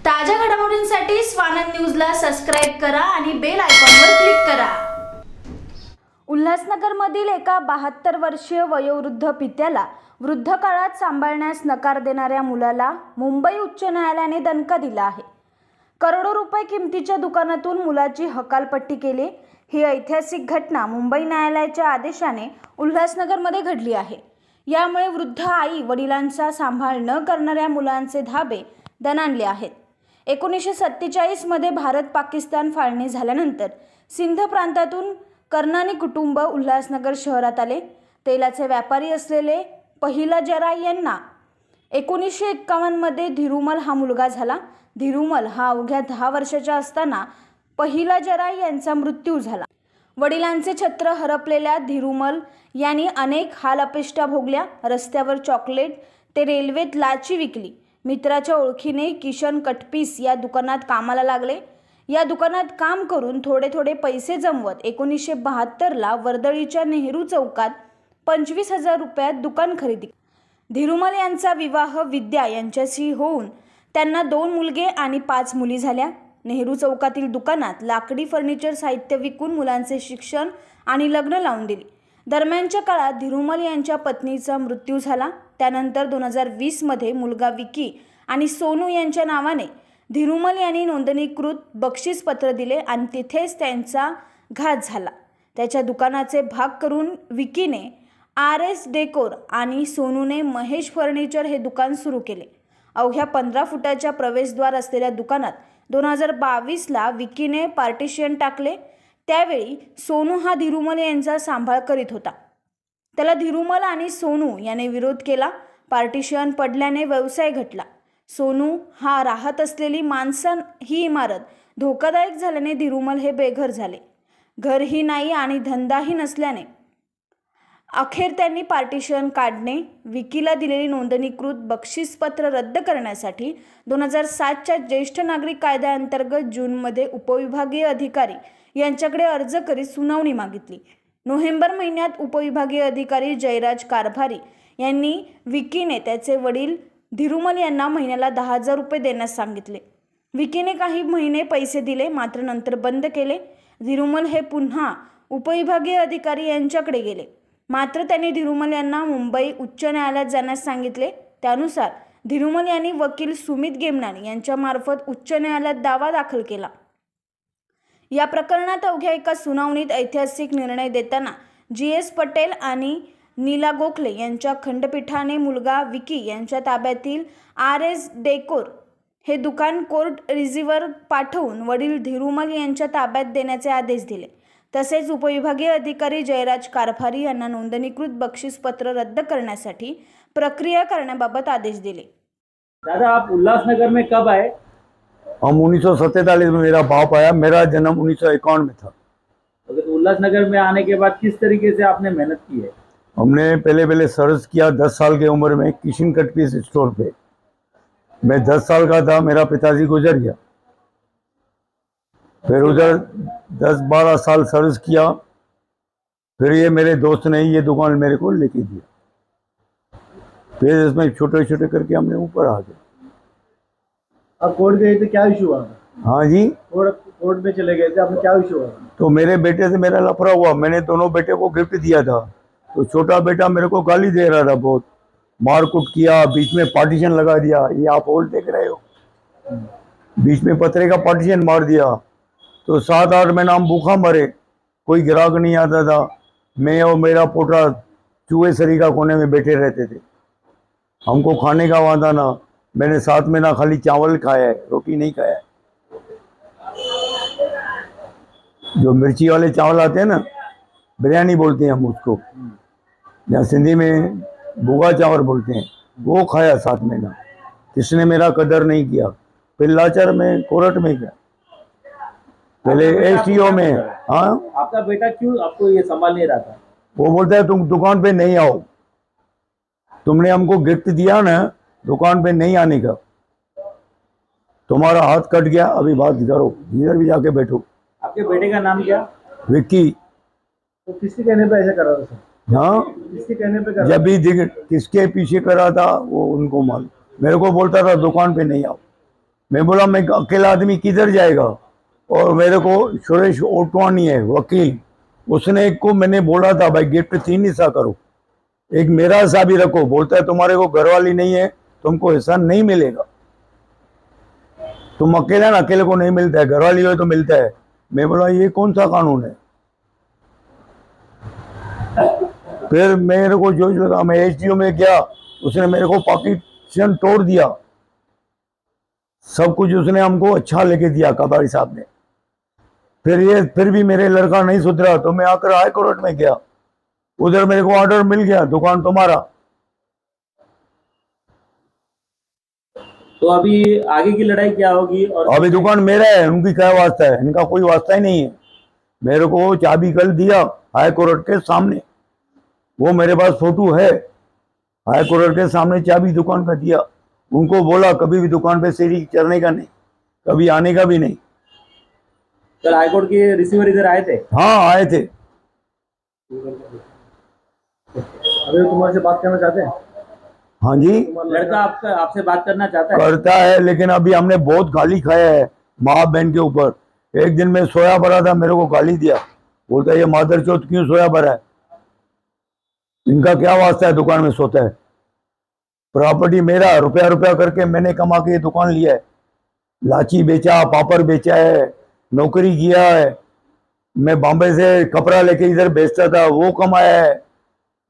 ताज्या घडामोडींसाठी स्वानंद न्यूजला सबस्क्राईब करा आणि बेल आयकॉनवर क्लिक करा। उल्हासनगरमधील एका 72 वर्षीय वयोवृद्ध पित्याला वृद्ध काळात सांभाळण्यास नकार देणाऱ्या मुलाला मुंबई उच्च न्यायालयाने दणका दिला आहे। करोडो रुपये किमतीच्या दुकानातून मुलाची हकालपट्टी केली। ही ऐतिहासिक घटना मुंबई न्यायालयाच्या आदेशाने उल्हासनगरमध्ये घडली आहे। यामुळे वृद्ध आई वडिलांचा सांभाळ न करणाऱ्या मुलांचे धाबे दणाणले आहेत। 1947 मध्ये भारत पाकिस्तान फाळणी झाल्यानंतर सिंध प्रांतातून कर्नानी कुटुंब उल्हासनगर शहरात आले। तेलाचे व्यापारी असलेले पहिला जराई यांना 1951 मध्ये धीरुमल हा मुलगा झाला। धीरुमल हा अवघ्या 10 वर्षाचा असताना पहिला जराई यांचा मृत्यू झाला। वडिलांचे छत्र हरपलेल्या धीरुमल यांनी अनेक हालअपेष्टा भोगल्या। रस्त्यावर चॉकलेट ते रेल्वेत लाची विकली। मित्राच्या ओळखीने किशन कटपीस या दुकानात कामाला लागले। या दुकानात काम करून थोडे थोडे पैसे जमवत 1972 ला वर्दळीच्या नेहरू चौकात 25,000 रुपयात दुकान खरेदी। धीरुमल यांचा विवाह विद्या यांच्याशी होऊन त्यांना 2 मुलगे आणि 5 मुली झाल्या। नेहरू चौकातील दुकानात लाकडी फर्निचर साहित्य विकून मुलांचे शिक्षण आणि लग्न लावून दिले। दरम्यानच्या काळात धीरुमल यांच्या पत्नीचा मृत्यू झाला। त्यानंतर 2020 मध्ये मुलगा विकी आणि सोनू यांच्या नावाने धीरुमल यांनी नोंदणीकृत बक्षीस पत्र दिले आणि तिथेच त्यांचा घात झाला। त्याच्या दुकानाचे भाग करून विकीने RS डेकोर आणि सोनूने महेश फर्निचर हे दुकान सुरू केले। अवघ्या 15 फुटाच्या प्रवेशद्वार असलेल्या दुकानात 2022 ला विकीने पार्टिशन टाकले। त्यावेळी सोनू हा धीरुमल यांचा सांभाळ करीत होता। त्याला धीरुमल आणि सोनू याने विरोध केला। पार्टिशन पडल्याने व्यवसाय घटला। सोनू हा राहत असलेली माणसं ही इमारत धोकादायक झाल्याने धीरुमल हे बेघर झाले। घरही नाही आणि धंदाही नसल्याने अखेर त्यांनी पार्टिशन काढणे, विकीला दिलेली नोंदणीकृत बक्षीसपत्र रद्द करण्यासाठी 2007 च्या ज्येष्ठ नागरिक कायद्याअंतर्गत जूनमध्ये उपविभागीय अधिकारी यांच्याकडे अर्ज करीत सुनावणी मागितली। नोव्हेंबर महिन्यात उपविभागीय अधिकारी जयराज कारभारी यांनी विकीने त्याचे वडील धीरुमल यांना महिन्याला 10,000 रुपये देण्यास सांगितले। विकीने काही महिने पैसे दिले, मात्र नंतर बंद केले। धीरुमल हे पुन्हा उपविभागीय अधिकारी यांच्याकडे गेले, मात्र त्यांनी धीरुमल यांना मुंबई उच्च न्यायालयात जाण्यास सांगितले। त्यानुसार धीरुमल यांनी वकील सुमित गेमनानी यांच्या मार्फत उच्च न्यायालयात दावा दाखल केला। या प्रकरणात अवघ्या एका सुनावणीत ऐतिहासिक निर्णय देताना GS पटेल आणि नीला गोखले यांच्या खंडपीठाने मुलगा विकी यांच्या ताब्यातील RS डेकोर हे दुकान कोर्ट रिझीवर पाठवून वडील धीरुमल यांच्या ताब्यात देण्याचे आदेश दिले। तसेच उपविभागीय अधिकारी जयराज कारभारी यांना नोंदणीकृत बक्षीसपत्र रद्द करण्यासाठी प्रक्रिया करण्याबाबत आदेश दिले। दादा, आप उल्लासनगर में कब आए? हम 1947 में मेरा बाप आया। मेरा जन्म 1951 में था। तो उल्लासनगर में आने के बाद किस तरीके से आपने मेहनत की है? हमने पहले सर्च किया 10 साल की उम्र में किशन कटपीस स्टोर पे। मैं 10 साल का था, मेरा पिताजी गुजर गया। फिर उधर 10-12 साल सर्च किया। फिर ये मेरे दोस्त ने ये दुकान मेरे को लेके दिया। फिर इसमें छोटे छोटे करके हमने ऊपर आ गए। अब कोर्ट गए थे, क्या इशू हुआ? हाँ जी, कोर्ट में चले गए थे, आपने क्या इशू हुआ? तो मेरे बेटे से मेरा लफड़ा हुआ। मैंने दोनों बेटे को गिफ्ट दिया था, तो छोटा बेटा मेरे को गाली दे रहा था, बहुत मारकूट किया, बीच में पार्टीशन लगा दिया। ये आप होल देख रहे हो, बीच में पतरे का पार्टीशन मार दिया। तो 7-8 महीना हम भूखा मरे, कोई ग्राहक नहीं आता था। मैं और मेरा पोटा चूहे सरी का कोने में बैठे रहते थे। हमको खाने का वादा ना। मैंने 7 महीना खाली चावल खाया है, रोटी नहीं खाया है। जो मिर्ची वाले चावल आते हैं ना, बिरयानी बोलते हैं हम उसको, या सिंधी में भूगा चावल बोलते हैं, वो खाया 7 महीना। किसने मेरा कदर नहीं किया। फिर लाचार में कोर्ट में गया, पहले STO में। हाँ, आपका बेटा क्यों आपको ये संभाल नहीं रहा था? वो बोलता है तुम दुकान पे नहीं आओ, तुमने हमको गिफ्ट दिया ना, दुकान पे नहीं आने का, तुम्हारा हाथ कट गया। अभी बात करो, इधर भी जाके बैठो। आपके बेटे का नाम क्या? विक्की। तो किसके कहने पे ऐसा कर रहा था? हाँ, किसके कहने पे कर जब भी किसके पीछे करा था वो उनको मालूम। मेरे को बोलता था दुकान पे नहीं आओ। मैं बोला मैं अकेला आदमी किधर जाएगा, और मेरे को सुरेश ओटवानी है वकील, उसने को मैंने बोला था भाई गिफ्ट 3 हिस्सा करो, एक मेरा हिस्सा भी रखो। बोलता है तुम्हारे को घरवाली नहीं है, तुमको हिस्सा नहीं मिलेगा, तुम अकेला ना, अकेले को नहीं मिलता है, घरवाली हो तो मिलता है। मैं बोला ये कौन सा कानून है। फिर मेरे को जोश लगा, मैं एसडीओ में गया, उसने मेरे को पाकिस्तान तोड़ दिया, सब कुछ उसने हमको अच्छा लेके दिया कबाड़ी साहब ने। फिर भी मेरे लड़का नहीं सुधरा, तो मैं आकर हाई कोर्ट में गया, उधर मेरे को ऑर्डर मिल गया दुकान तुम्हारा। तो अभी आगे की लड़ाई क्या होगी? और अभी दुकान मेरा है, उनकी क्या वास्ता है, इनका कोई वास्ता ही नहीं है। मेरे को चाबी कल दिया हाई कोर्ट के सामने, वो मेरे पास फोटो है, हाई कोर्ट के सामने चाबी दुकान का दिया। उनको बोला कभी भी दुकान पे सीढ़ी चढ़ने का नहीं, कभी आने का भी नहीं। कल हाईकोर्ट के रिसीवर इधर आए थे? हाँ आए थे। अभी तुम्हारे से बात करना चाहते हैं? हाँ जी लड़का आपसे बात करना चाहता है? करता है, लेकिन अभी हमने बहुत गाली खाया है माँ बहन के ऊपर। एक दिन मैं सोया भरा था, मेरे को गाली दिया, बोलता है ये मादर चौथ क्यों सोया भरा है, इनका क्या वास्ता है दुकान में सोता है। प्रॉपर्टी मेरा, रुपया रुपया करके मैंने कमा के ये दुकान लिया है, लाची बेचा, पापड़ बेचा है, नौकरी किया है, मैं बॉम्बे से कपड़ा लेके इधर बेचता था, वो कमाया है,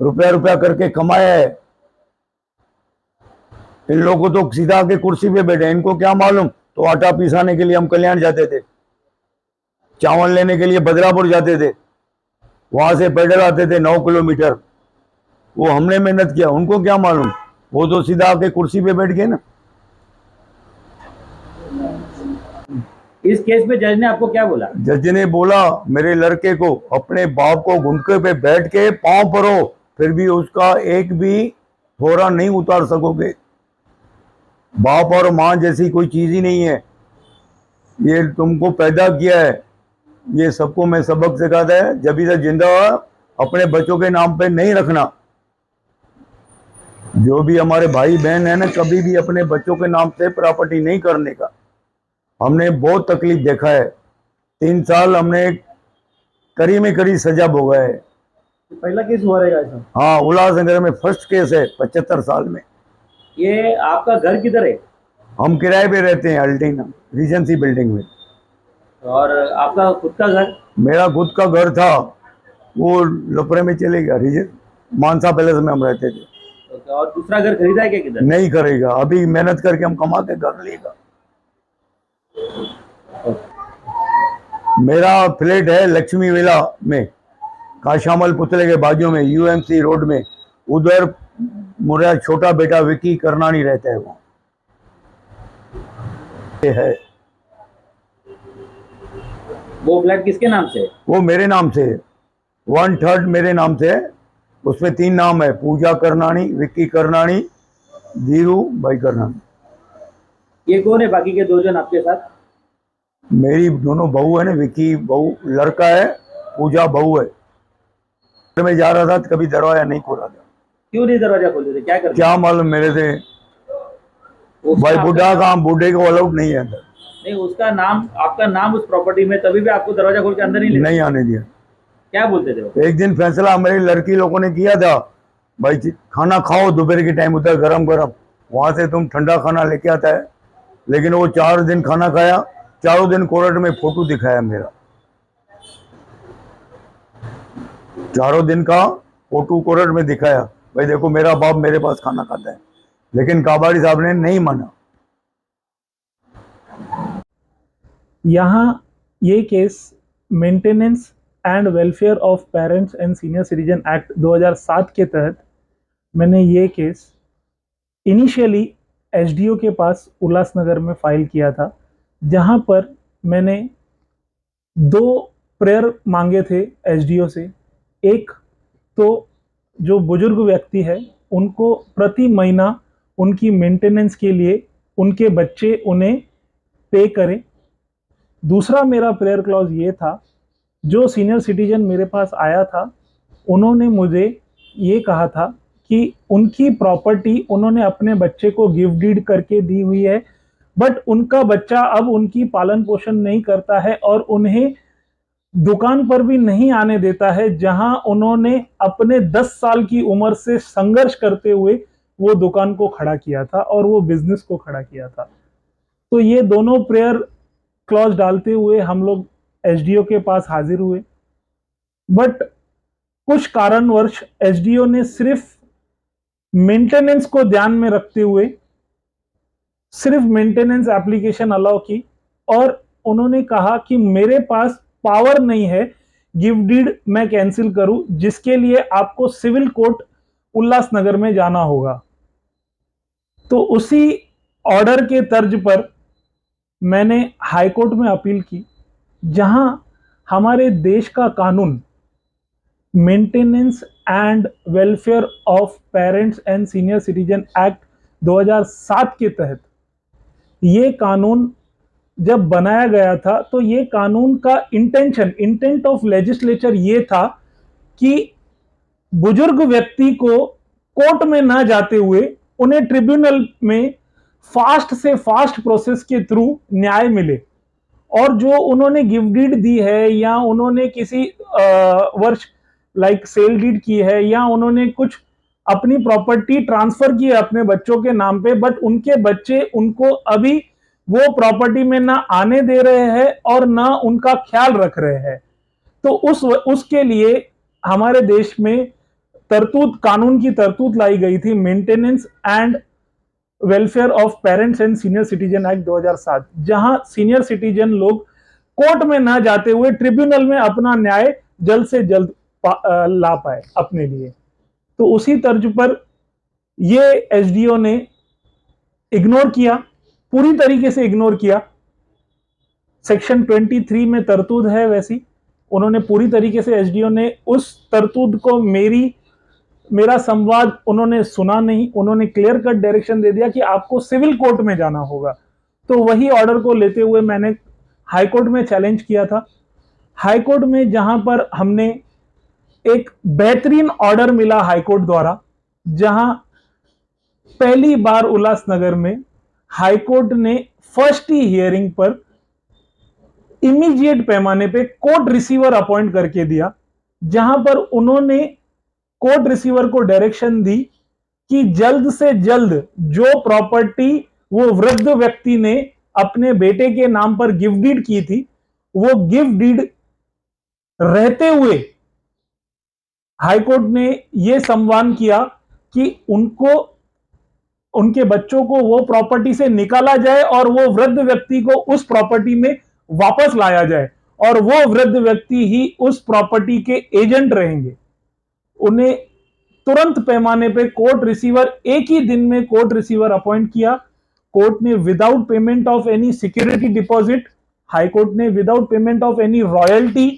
रुपया रुपया करके कमाया है। इन लोगों को तो सीधा के कुर्सी पे बैठे, इनको क्या मालूम। तो आटा पिसाने के लिए हम कल्याण जाते थे, चावल लेने के लिए बदलापुर जाते थे, वहां से पैदल आते थे 9 किलोमीटर, वो हमने मेहनत किया, उनको क्या मालूम। वो तो सीधा आके कुर्सी पे बैठ गए ना। इस केस में जज ने आपको क्या बोला? जज ने बोला मेरे लड़के को अपने बाप को घुटने पे बैठ के पांव परो, फिर भी उसका एक भी थोड़ा नहीं उतार सकोगे। बाप और माँ जैसी कोई चीज ही नहीं है, ये तुमको पैदा किया है, ये सबको मैं सबक सिखाता है। जब तक जिंदा अपने बच्चों के नाम पे नहीं रखना। जो भी हमारे भाई बहन है ना, कभी भी अपने बच्चों के नाम से प्रॉपर्टी नहीं करने का। हमने बहुत तकलीफ देखा है, 3 साल हमने करी में करी सजा भोगा है। पहला केस हुआ रहेगा ऐसा? हाँ, उल्लासनगर में फर्स्ट केस है 75 साल में। ये आपका घर किधर है? हम किराए पे रहते हैं अल्टीना रीजेंसी बिल्डिंग में। और आपका खुद का घर? मेरा खुद का घर था, वो लपरे में चले गया, मानसा पैलेस में हम रहते थे। और दूसरा घर खरीदा है क्या किधर? नहीं करेगा, अभी मेहनत करके हम कमा के घर लेगा। मेरा फ्लैट है लक्ष्मी विला में, काशामल पुतले के बाजू में, यूएमसी रोड में, उधर मेरा छोटा बेटा विकी करनानी रहता है, वो है। वो फ्लैट किसके नाम से है? वो मेरे नाम से है, 1/3 मेरे नाम से है, उसमें 3 नाम है, पूजा करनानी, विक्की करनानी, धीरू भाई करनानी। ये कौन है बाकी के 2 जन आपके साथ? मेरी दोनों बहू है ना, विक्की बहू लड़का है, पूजा बहू है। मैं जा रहा था तो कभी दरवाजा नहीं खोला था। क्यों नहीं दरवाजा खोलते थे? क्या करते? क्या मालूम मेरे से, भाई बुढ़ा काम, बूढ़े को अलाउड नहीं है अंदर। नहीं, उसका नाम, आपका नाम उस प्रॉपर्टी में, तभी भी आपको दरवाजा खोल के अंदर नहीं आने दिया। क्या बोलते थे वो? एक दिन फैसला मेरी लड़की लोगों ने किया था, भाई खाना खाओ दोपहर के टाइम, उधर गरम गरम, वहां से तुम ठंडा खाना लेके आता है। लेकिन वो 4 दिन खाना खाया, 4 दिन कोर्ट में फोटो दिखाया मेरा, 4 दिन का फोटो कोर्ट में दिखाया, भाई देखो मेरा बाप मेरे पास खाना खाता है। लेकिन काबाड़ी साहब ने नहीं माना। यहाँ ये case maintenance and welfare of parents and senior citizen act 2007 के तहत मैंने ये केस इनिशियली एसडीओ के पास उल्लासनगर में फाइल किया था, जहाँ पर मैंने 2 प्रेयर मांगे थे एसडीओ से। एक तो जो बुजुर्ग व्यक्ति है उनको प्रति महीना उनकी मेंटेनेंस के लिए उनके बच्चे उन्हें पे करें। दूसरा मेरा प्रेयर क्लॉज ये था, जो सीनियर सिटीजन मेरे पास आया था उन्होंने मुझे ये कहा था कि उनकी प्रॉपर्टी उन्होंने अपने बच्चे को गिफ्ट डीड करके दी हुई है, बट उनका बच्चा अब उनकी पालन पोषण नहीं करता है और उन्हें दुकान पर भी नहीं आने देता है, जहां उन्होंने अपने 10 साल की उम्र से संघर्ष करते हुए वो दुकान को खड़ा किया था और वो बिजनेस को खड़ा किया था। तो ये दोनों प्रेयर क्लॉज डालते हुए हम लोग एसडीओ के पास हाजिर हुए, बट कुछ कारणवश एसडीओ ने सिर्फ मेंटेनेंस को ध्यान में रखते हुए सिर्फ मेंटेनेंस एप्लीकेशन अलाउ की और उन्होंने कहा कि मेरे पास पावर नहीं है गिफ्ट डीड मैं कैंसिल करूं, जिसके लिए आपको सिविल कोर्ट उल्लासनगर में जाना होगा। तो उसी ऑर्डर के तर्ज पर मैंने हाई कोर्ट में अपील की, जहां हमारे देश का कानून maintenance and welfare of parents and senior citizen act 2007 के तहत ये कानून जब बनाया गया था, तो ये कानून का इंटेंट ऑफ लेजिस्लेचर ये था कि बुजुर्ग व्यक्ति को कोर्ट में ना जाते हुए उन्हें ट्रिब्यूनल में फास्ट से फास्ट प्रोसेस के थ्रू न्याय मिले। और जो उन्होंने गिफ्ट डीड दी है या उन्होंने किसी वर्ष लाइक सेल डीड की है या उन्होंने कुछ अपनी प्रॉपर्टी ट्रांसफर की है अपने बच्चों के नाम पे, बट उनके बच्चे उनको अभी वो प्रॉपर्टी में ना आने दे रहे हैं और ना उनका ख्याल रख रहे हैं। तो उसके लिए हमारे देश में कानून की तरतूद लाई गई थी, maintenance and welfare of parents and senior citizen act 2007, जहां सीनियर सिटीजन लोग कोर्ट में ना जाते हुए ट्रिब्यूनल में अपना न्याय जल्द से जल्द ला पाए अपने लिए। तो उसी तर्ज पर ये एसडीओ ने इग्नोर किया, पूरी तरीके से इग्नोर किया। सेक्शन 23 में तरतूद है वैसी, उन्होंने पूरी तरीके से एसडीओ ने उस तरतूद को मेरा संवाद उन्होंने सुना नहीं। उन्होंने क्लियर कट डायरेक्शन दे दिया कि आपको सिविल कोर्ट में जाना होगा। तो वही ऑर्डर को लेते हुए मैंने हाई कोर्ट में चैलेंज किया था। हाई कोर्ट में जहां पर हमने एक बेहतरीन ऑर्डर मिला हाई कोर्ट द्वारा, जहां पहली बार उल्लासनगर में हाई कोर्ट ने फर्स्ट ही हियरिंग पर इमीडिएट पैमाने पे कोर्ट रिसीवर अपॉइंट करके दिया, जहां पर उन्होंने कोर्ट रिसीवर को डायरेक्शन दी कि जल्द से जल्द जो प्रॉपर्टी वो वृद्ध व्यक्ति ने अपने बेटे के नाम पर गिफ्ट डीड की थी, वो गिफ्ट डीड रहते हुए हाई कोर्ट ने यह संवान किया कि उनके बच्चों को वो प्रॉपर्टी से निकाला जाए और वो वृद्ध व्यक्ति को उस प्रॉपर्टी में वापस लाया जाए और वो वृद्ध व्यक्ति ही उस प्रॉपर्टी के एजेंट रहेंगे। उन्हें तुरंत पैमाने पे कोर्ट रिसीवर, एक ही दिन में कोर्ट रिसीवर अपॉइंट किया। कोर्ट ने without payment of any security deposit, high court ने without payment of any royalty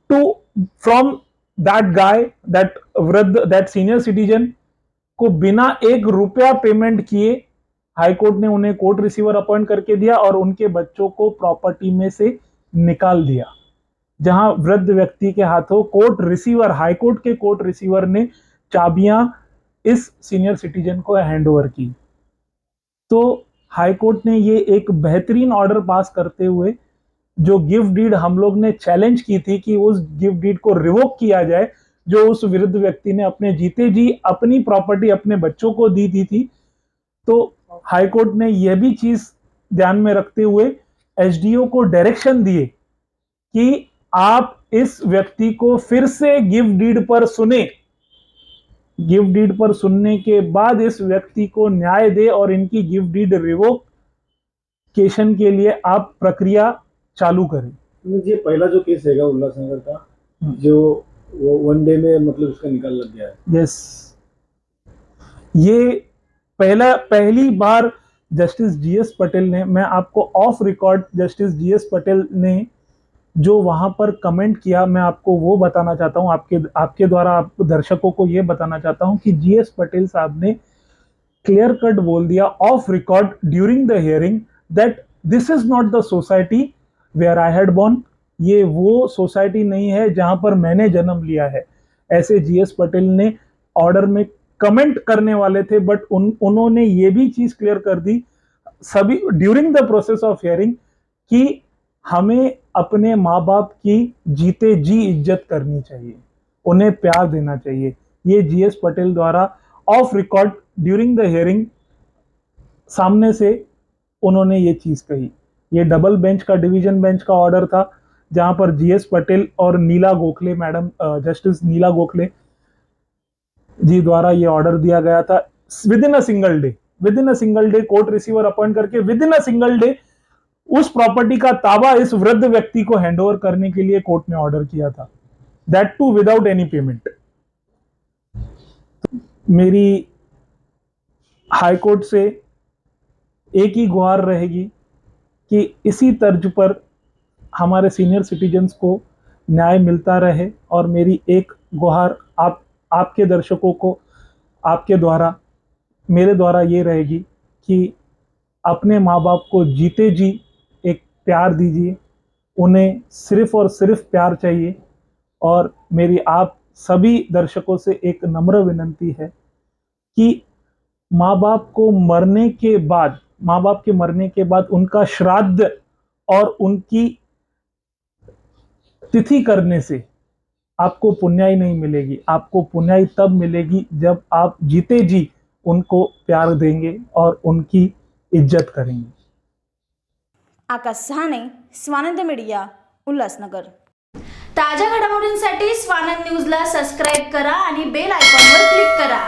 from that guy, that senior citizen को बिना 1 रुपया पेमेंट किए हाई कोर्ट ने उन्हें कोर्ट रिसीवर अपॉइंट करके दिया और उनके बच्चों को प्रॉपर्टी में से निकाल दिया, जहां वृद्ध व्यक्ति के हाथों हाई कोर्ट के कोर्ट रिसीवर ने चाबियां इस सीनियर सिटीजन को हैंडओवर की। तो हाई कोर्ट ने ये एक बेहतरीन ऑर्डर पास करते हुए जो गिफ्ट डीड हम लोग ने चैलेंज की थी कि उस गिफ्ट डीड को रिवोक किया जाए, जो उस वृद्ध व्यक्ति ने अपने जीते जी अपनी प्रॉपर्टी अपने बच्चों को दी थी। तो हाई कोर्ट ने यह भी चीज ध्यान में रखते हुए एसडीओ को डायरेक्शन दिए कि आप इस व्यक्ति को फिर से गिफ्ट डीड पर सुने, गिफ्ट डीड पर सुनने के बाद इस व्यक्ति को न्याय दे और इनकी गिफ्ट डीड रिवोकेशन के लिए आप प्रक्रिया चालू करें। ये पहला जो केस है उल्लासनगर का, जो वो 1 डे में मतलब उसका निकाल लग गया है। यस, ये पहली बार जस्टिस जीएस पटेल ने, मैं आपको of record justice GS Patel ने जो वहां पर कमेंट किया, मैं आपको वो बताना चाहता हूं, आपके द्वारा आप दर्शकों को ये बताना चाहता हूं कि जीएस पटेल साहब ने क्लियर कट बोल दिया off record during the hearing that this is not the society where I had born. ये वो सोसाइटी नहीं है जहां पर मैंने जन्म लिया है। ऐसे जीएस पटेल ने ऑर्डर में कमेंट करने वाले थे, बट उन्होंने ये भी चीज क्लियर कर दी सभी during the process of hearing कि हमें अपने माँ बाप की जीते जी इज्जत करनी चाहिए, उन्हें प्यार देना चाहिए। ये जीएस पटेल द्वारा off record during the hearing सामने से उन्होंने ये चीज कही। ये डबल बेंच का, डिवीजन बेंच का ऑर्डर था, जहां पर जीएस पटेल और नीला गोखले मैडम, जस्टिस नीला गोखले जी द्वारा ये ऑर्डर दिया गया था। Within a single day court receiver appoint करके within a single day उस प्रॉपर्टी का ताबा इस वृद्ध व्यक्ति को हैंडओवर करने के लिए कोर्ट ने ऑर्डर किया था, that too without any payment. मेरी हाई कोर्ट से एक ही गुहार रहेगी कि इसी तर्ज पर हमारे सीनियर सिटीजन्स को न्याय मिलता रहे, और मेरी एक गुहार आपके दर्शकों को आपके द्वारा, मेरे द्वारा ये रहेगी कि अपने माँ बाप को जीते जी एक प्यार दीजिए, उन्हें सिर्फ और सिर्फ प्यार चाहिए। और मेरी आप सभी दर्शकों से एक नम्र विनंती है कि माँ बाप के मरने के बाद उनका श्राद्ध और उनकी तिथि करने से आपको पुण्याई नहीं मिलेगी। आपको पुण्याई तब मिलेगी जब आप जीते जी उनको प्यार देंगे और उनकी इज्जत करेंगे। आकाश सहाने, स्वानंद मीडिया, उल्हासनगर। ताज्या घडामोडींसाठी स्वानंद न्यूजला सबस्क्राईब करा आणि बेल आयकॉनवर क्लिक करा।